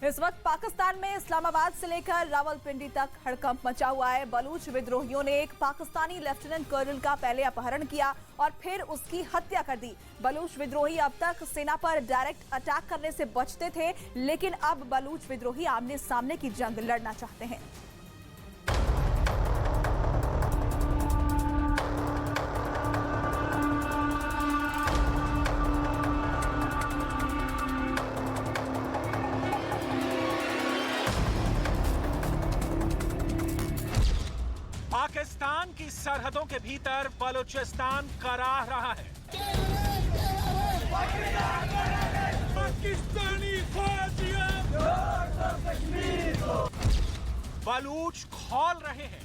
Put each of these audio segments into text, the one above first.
इस वक्त पाकिस्तान में इस्लामाबाद से लेकर रावलपिंडी तक हड़कंप मचा हुआ है। बलूच विद्रोहियों ने एक पाकिस्तानी लेफ्टिनेंट कर्नल का पहले अपहरण किया और फिर उसकी हत्या कर दी। बलूच विद्रोही अब तक सेना पर डायरेक्ट अटैक करने से बचते थे, लेकिन अब बलूच विद्रोही आमने सामने की जंग लड़ना चाहते हैं। पाकिस्तान की सरहदों के भीतर बलूचिस्तान कराह रहा है। पाकिस्तानी बलूच खौल रहे हैं।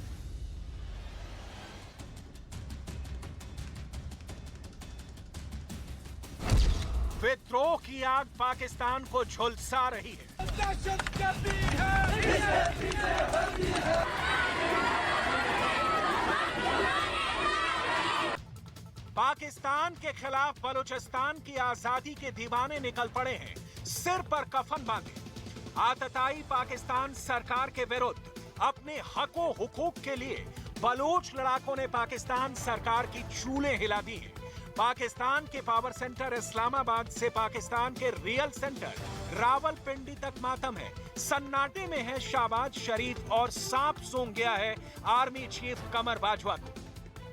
विद्रोह की आग पाकिस्तान को झुलसा रही है। पाकिस्तान के खिलाफ बलूचिस्तान की आजादी के दीवाने निकल पड़े हैं, सिर पर कफन बांधे। आतताई पाकिस्तान सरकार के विरुद्ध अपने हकों हुकूक के लिए बलूच लड़ाकों ने पाकिस्तान सरकार की चूलें हिला दी हैं। पाकिस्तान के पावर सेंटर इस्लामाबाद से पाकिस्तान के रियल सेंटर रावलपिंडी तक मातम है। सन्नाटे में है शहबाज शरीफ और सांप सूंघ गया है आर्मी चीफ कमर बाजवा को।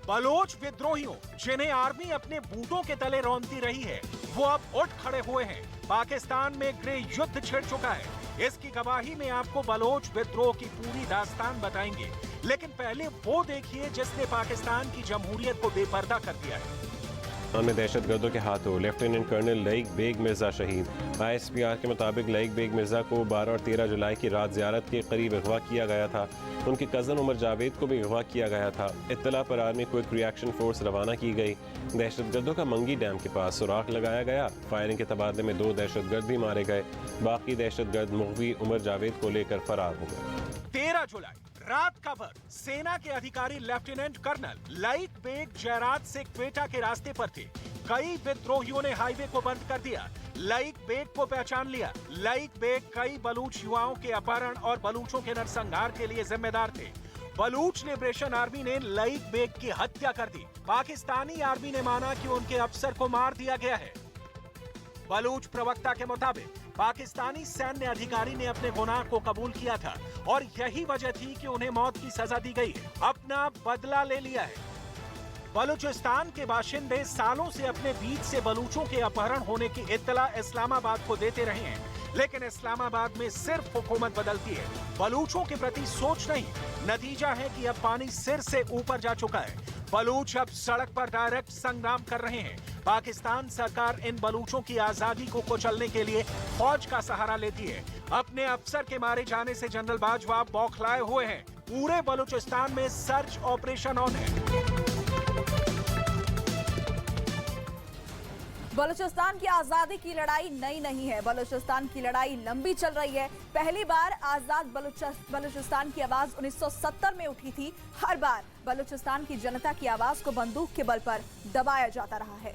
बलोच विद्रोहियों जिन्हें आर्मी अपने बूटों के तले रौंदती रही है, वो अब उठ खड़े हुए हैं। पाकिस्तान में गृह युद्ध छिड़ चुका है। इसकी गवाही में आपको बलोच विद्रोह की पूरी दास्तान बताएंगे, लेकिन पहले वो देखिए जिसने पाकिस्तान की जमहूरियत को बेपर्दा कर दिया है। में दहशतगर्दों के हाथों लेफ्टिनेंट कर्नल लईक बेग मिर्जा शहीद। ISPR के मुताबिक लईक बेग मिर्जा को 12 और 13 जुलाई की रात ज़ियारत के करीब अगवा किया गया था। उनके कज़न उमर जावेद को भी अगवा किया गया था। इत्तला पर आर्मी क्विक रिएक्शन फोर्स रवाना की गई। दहशतगर्दों का मंगी डैम के पास सुराख लगाया गया। फायरिंग के तबादले में 2 दहशतगर्द भी मारे गए। बाकी दहशतगर्द मुगवी उमर जावेद को लेकर फरार हो गए। 13 जुलाई रात का वक्त सेना के अधिकारी लेफ्टिनेंट कर्नल लईक बेग जयरात से क्वेटा के रास्ते पर थे। कई विद्रोहियों ने हाईवे को बंद कर दिया। लईक बेग को पहचान लिया। लईक बेग कई बलूच युवाओं के अपहरण और बलूचों के नरसंहार के लिए जिम्मेदार थे। बलूच लिबरेशन आर्मी ने लईक बेग की हत्या कर दी। पाकिस्तानी आर्मी ने माना कि उनके अफसर को मार दिया गया है। बलूच प्रवक्ता के मुताबिक पाकिस्तानी सैन्य अधिकारी ने अपने गुनाह को कबूल किया था और यही वजह थी कि उन्हें मौत की सजा दी गई है। अपना बदला ले लिया है। बलूचिस्तान के बाशिंदे सालों से अपने बीच से बलूचों के अपहरण होने की इत्तला इस्लामाबाद को देते रहे हैं, लेकिन इस्लामाबाद में सिर्फ हुकूमत बदलती है, बलूचों के प्रति सोच नहीं। नतीजा है कि अब पानी सिर से ऊपर जा चुका है। बलूच अब सड़क पर डायरेक्ट संग्राम कर रहे हैं। पाकिस्तान सरकार इन बलूचों की आजादी को कुचलने के लिए फौज का सहारा लेती है। अपने अफसर के मारे जाने से जनरल बाजवा बौखलाए हुए हैं। पूरे बलूचिस्तान में सर्च ऑपरेशन ऑन है। बलूचिस्तान की आजादी की लड़ाई नई नहीं है। बलूचिस्तान की लड़ाई लंबी चल रही है। पहली बार आजाद बलूचिस्तान की आवाज 1970 में उठी थी। हर बार बलूचिस्तान की जनता की आवाज को बंदूक के बल पर दबाया जाता रहा है।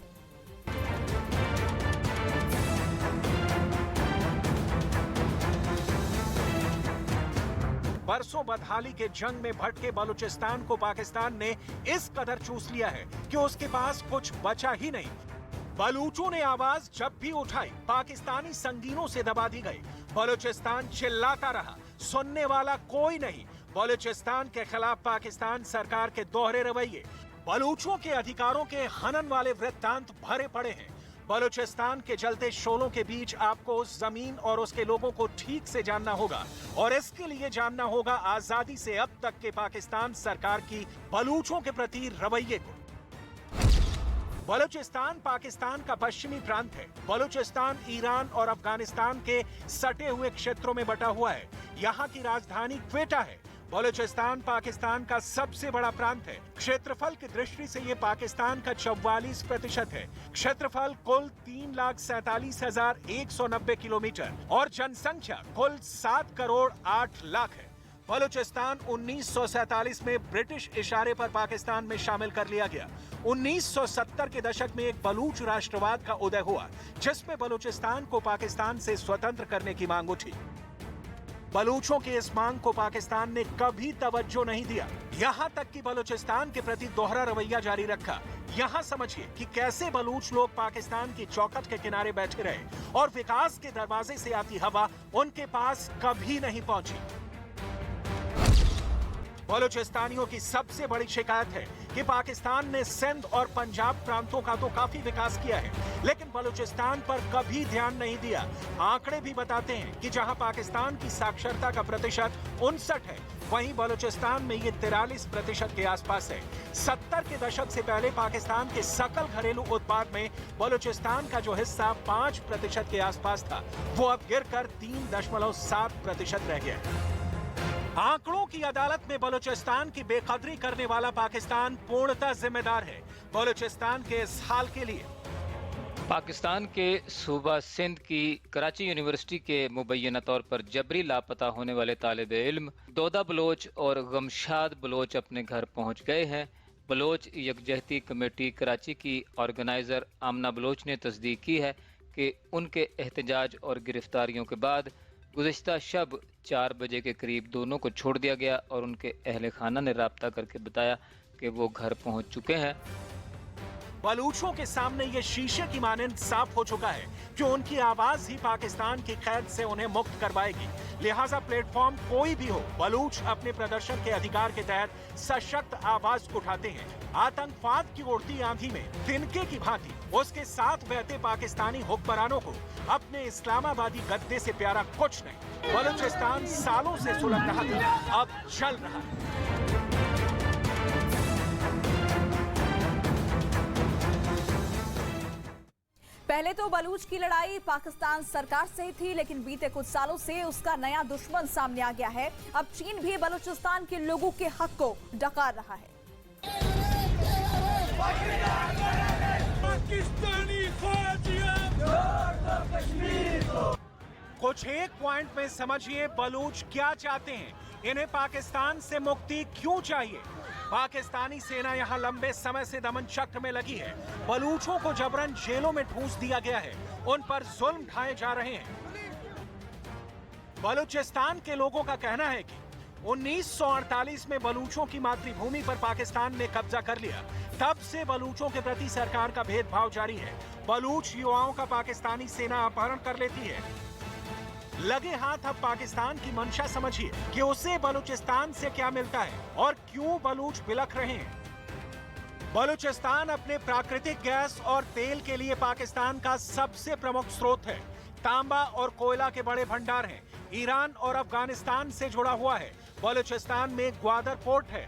बरसों बदहाली के जंग में भटके बलूचिस्तान को पाकिस्तान ने इस कदर चूस लिया है कि उसके पास कुछ बचा ही नहीं। बलूचों ने आवाज जब भी उठाई, पाकिस्तानी संगीनों से दबा दी गई। बलूचिस्तान चिल्लाता रहा, सुनने वाला कोई नहीं। बलूचिस्तान के खिलाफ पाकिस्तान सरकार के दोहरे रवैये, बलूचों के अधिकारों के हनन वाले वृत्तांत भरे पड़े हैं। बलूचिस्तान के जलते शोलों के बीच आपको उस जमीन और उसके लोगों को ठीक से जानना होगा, और इसके लिए जानना होगा आजादी से अब तक के पाकिस्तान सरकार की बलूचों के प्रति रवैये को। बलूचिस्तान पाकिस्तान का पश्चिमी प्रांत है। बलूचिस्तान ईरान और अफगानिस्तान के सटे हुए क्षेत्रों में बटा हुआ है। यहाँ की राजधानी क्वेटा है। बलूचिस्तान पाकिस्तान का सबसे बड़ा प्रांत है। क्षेत्रफल की दृष्टि से ये पाकिस्तान का 44% है। क्षेत्रफल कुल 3,47,190 किलोमीटर और जनसंख्या कुल 7 करोड़ 8 लाख है। बलूचिस्तान 1947 में ब्रिटिश इशारे पर पाकिस्तान में शामिल कर लिया गया। 1970 के दशक में एक बलूच राष्ट्रवाद का उदय हुआ, जिसमें बलूचिस्तान को पाकिस्तान से स्वतंत्र करने की मांग उठी। बलूचों की इस मांग को पाकिस्तान ने कभी तवज्जो नहीं दिया, यहाँ तक कि बलूचिस्तान के प्रति दोहरा रवैया जारी रखा। यहाँ समझिए कि कैसे बलूच लोग पाकिस्तान की चौखट के किनारे बैठे रहे और विकास के दरवाजे से आती हवा उनके पास कभी नहीं पहुंची। बलूचिस्तानियों की सबसे बड़ी शिकायत है कि पाकिस्तान ने सिंध और पंजाब प्रांतों का तो काफी विकास किया है, लेकिन बलूचिस्तान पर कभी ध्यान नहीं दिया। आंकड़े भी बताते हैं कि जहां पाकिस्तान की साक्षरता का प्रतिशत 59 है, वहीं बलूचिस्तान में ये 43% के आसपास है। 70 के दशक से पहले पाकिस्तान के सकल घरेलू उत्पाद में बलूचिस्तान का जो हिस्सा 5% के आसपास था, वो अब गिरकर 3.7% रह गया है। आंकड़ों की अदालत में बलूचिस्तान की बेकदरी करने वाला पाकिस्तान पूर्णतः जिम्मेदार है बलूचिस्तान के इस हाल के लिए। पाकिस्तान के सूबा सिंध की कराची यूनिवर्सिटी के मुबैना तौर पर जबरी लापता होने वाले तालिब इल्म दोदा बलोच और गमशाद बलोच अपने घर पहुंच गए हैं। बलोच यकजहती कमेटी कराची की ऑर्गेनाइजर आमना बलोच ने तस्दीक की है कि उनके एहतजाज और गिरफ्तारियों के बाद गुज़िश्ता शब 4 बजे के करीब दोनों को छोड़ दिया गया और उनके अहले खाना ने राब्ता करके बताया कि वो घर पहुंच चुके हैं। बलूचों के सामने ये शीशे की मानंद साफ हो चुका है कि उनकी आवाज ही पाकिस्तान की कैद से उन्हें मुक्त करवाएगी। लिहाजा प्लेटफॉर्म कोई भी हो, बलूच अपने प्रदर्शन के अधिकार के तहत सशक्त आवाज उठाते हैं। आतंकवाद की उड़ती आंधी में तिनके की भांति उसके साथ बहते पाकिस्तानी हुक्मरानों को अपने इस्लामाबादी गद्दे से प्यारा कुछ नहीं। बलूचिस्तान सालों से सुलग रहा था, अब जल रहा है। पहले तो बलूच की लड़ाई पाकिस्तान सरकार से ही थी, लेकिन बीते कुछ सालों से उसका नया दुश्मन सामने आ गया है। अब चीन भी बलूचिस्तान के लोगों के हक को डकार रहा है। कुछ एक पॉइंट में समझिए बलूच क्या चाहते हैं, इन्हें पाकिस्तान से मुक्ति क्यों चाहिए। पाकिस्तानी सेना यहां लंबे समय से दमन चक्र में लगी है। बलूचों को जबरन जेलों में ठूंस दिया गया है, उन पर जुल्म ढाए जा रहे हैं। बलूचिस्तान के लोगों का कहना है कि 1948 में बलूचों की मातृभूमि पर पाकिस्तान ने कब्जा कर लिया। तब से बलूचों के प्रति सरकार का भेदभाव जारी है। बलूच युवाओं का पाकिस्तानी सेना अपहरण कर लेती है। लगे हाथ अब पाकिस्तान की मंशा समझिए कि उसे बलूचिस्तान से क्या मिलता है और क्यों बलूच बिलख रहे हैं। बलूचिस्तान अपने प्राकृतिक गैस और तेल के लिए पाकिस्तान का सबसे प्रमुख स्रोत है। तांबा और कोयला के बड़े भंडार हैं। ईरान और अफगानिस्तान से जुड़ा हुआ है। बलूचिस्तान में ग्वादर पोर्ट है।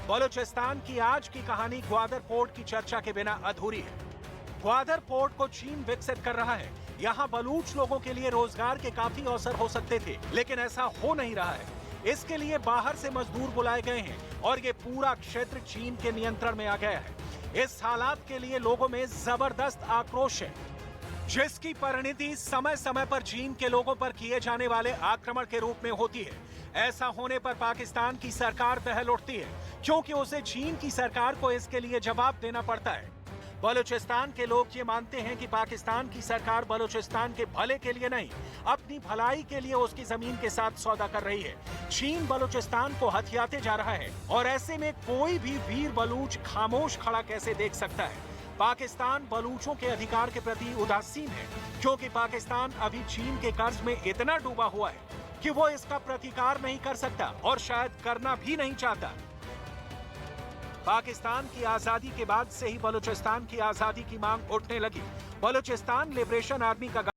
बलूचिस्तान की आज की कहानी ग्वादर पोर्ट की चर्चा के बिना अधूरी है। ग्वादर पोर्ट को चीन विकसित कर रहा है। यहाँ बलूच लोगों के लिए रोजगार के काफी अवसर हो सकते थे, लेकिन ऐसा हो नहीं रहा है। इसके लिए बाहर से मजदूर बुलाए गए हैं और ये पूरा क्षेत्र चीन के नियंत्रण में आ गया है। इस हालात के लिए लोगों में जबरदस्त आक्रोश है, जिसकी परिणति समय समय पर चीन के लोगों पर किए जाने वाले आक्रमण के रूप में होती है। ऐसा होने पर पाकिस्तान की सरकार दहल उठती है, क्योंकि उसे चीन की सरकार को इसके लिए जवाब देना पड़ता है। बलूचिस्तान के लोग ये मानते हैं कि पाकिस्तान की सरकार बलूचिस्तान के भले के लिए नहीं, अपनी भलाई के लिए उसकी जमीन के साथ सौदा कर रही है। चीन बलूचिस्तान को हथियाते जा रहा है और ऐसे में कोई भी वीर बलूच खामोश खड़ा कैसे देख सकता है। पाकिस्तान बलूचों के अधिकार के प्रति उदासीन है, क्योंकि पाकिस्तान अभी चीन के कर्ज में इतना डूबा हुआ है कि वो इसका प्रतिकार नहीं कर सकता और शायद करना भी नहीं चाहता। पाकिस्तान की आजादी के बाद से ही बलूचिस्तान की आजादी की मांग उठने लगी। बलूचिस्तान लिबरेशन आर्मी का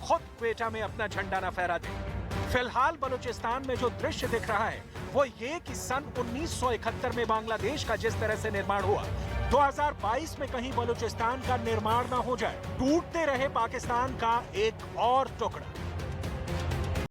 खुद क्वेटा में अपना झंडा न फहरा दे। फिलहाल बलूचिस्तान में जो दृश्य दिख रहा है वो ये कि सन 1971 में बांग्लादेश का जिस तरह से निर्माण हुआ, 2022 में कहीं बलूचिस्तान का निर्माण ना हो जाए, टूटते रहे पाकिस्तान का एक और टुकड़ा।